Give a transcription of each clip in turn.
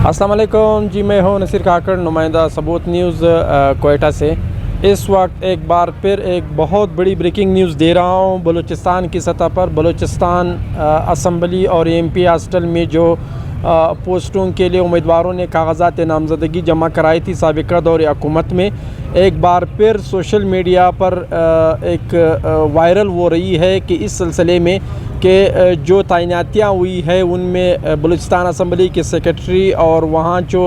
अस्सलाम वालेकुम जी, मैं हूं नसीर काकड़, नुमाइंदा सबूत न्यूज़ कोयटा से। इस वक्त एक बार फिर एक बहुत बड़ी ब्रेकिंग न्यूज़ दे रहा हूं। बलूचिस्तान की सतह पर बलूचिस्तान असम्बली और एमपी हॉस्टल में जो पोस्टों के लिए उम्मीदवारों ने कागजात नामज़दगी जमा कराई थी साबिक़ा दौर हुकूमत में, एक बार फिर सोशल मीडिया पर एक वायरल हो रही है कि इस सिलसिले में कि जो तैनातियाँ हुई है उनमें बलूचिस्तान असम्बली के सेक्रेटरी और वहाँ जो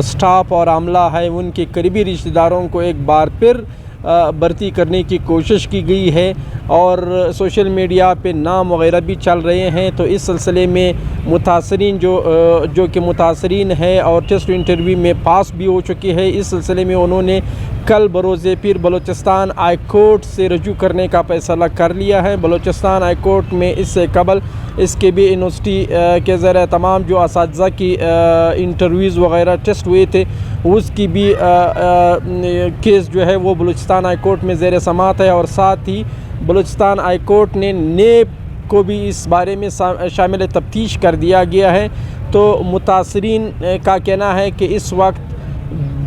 स्टाफ और अमला है उनके करीबी रिश्तेदारों को एक बार फिर भर्ती करने की कोशिश की गई है और सोशल मीडिया पे नाम वगैरह भी चल रहे हैं। तो इस सिलसिले में मुतासरीन जो कि मुतासरीन है और टेस्ट इंटरव्यू में पास भी हो चुके हैं, इस सिलसिले में उन्होंने कल बरोज़े पीर बलूचिस्तान हाई कोर्ट से रजू करने का फैसला कर लिया है। बलूचिस्तान हाई कोर्ट में इससे कबल इसके भी यूनिवर्सिटी के ज़रिए तमाम जो असातिज़ा की इंटरव्यूज़ वगैरह टेस्ट हुए थे उसकी भी केस जो है वो बलूचिस्तान हाई कोर्ट में ज़ेर समाअत है और साथ ही बलूचिस्तान हाई कोर्ट ने नेब को भी इस बारे में शामिल तफ्तीश कर दिया गया है। तो मुतासरीन का कहना है कि इस वक्त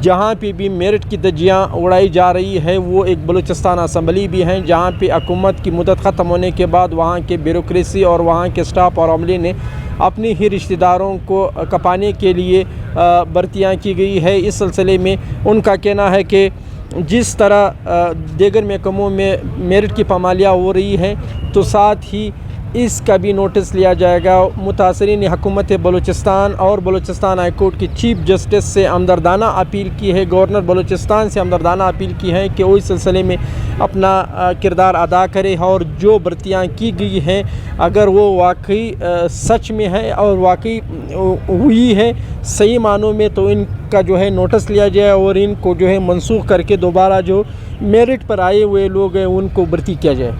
जहाँ पे भी मेरिट की धज्जियाँ उड़ाई जा रही है वो एक बलूचिस्तान असम्बली भी हैं, जहाँ पे हुकूमत की मुद्दत ख़त्म होने के बाद वहाँ के ब्यूरोक्रेसी और वहाँ के स्टाफ और अमले ने अपने ही रिश्तेदारों को कपाने के लिए भर्तियाँ की गई है। इस सिलसिले में उनका कहना है कि जिस तरह दीगर महकमों में मेरिट की पामालियाँ हो रही हैं तो साथ ही इसका भी नोटिस लिया जाएगा। मुतासरीन ने हुकूमत बलूचिस्तान और बलूचिस्तान हाई कोर्ट की चीफ जस्टिस से हमदर्दाना अपील की है, गवर्नर बलूचिस्तान से हमदर्दाना अपील की है कि वो इस सिलसिले में अपना किरदार अदा करे और जो भर्तियाँ की गई हैं अगर वो वाकई सच में है और वाकई हुई है सही मानों में तो इनका जो है नोटिस लिया जाए और इनको जो है मनसूख करके दोबारा जो मेरिट पर आए हुए लोग हैं उनको भर्ती किया जाए।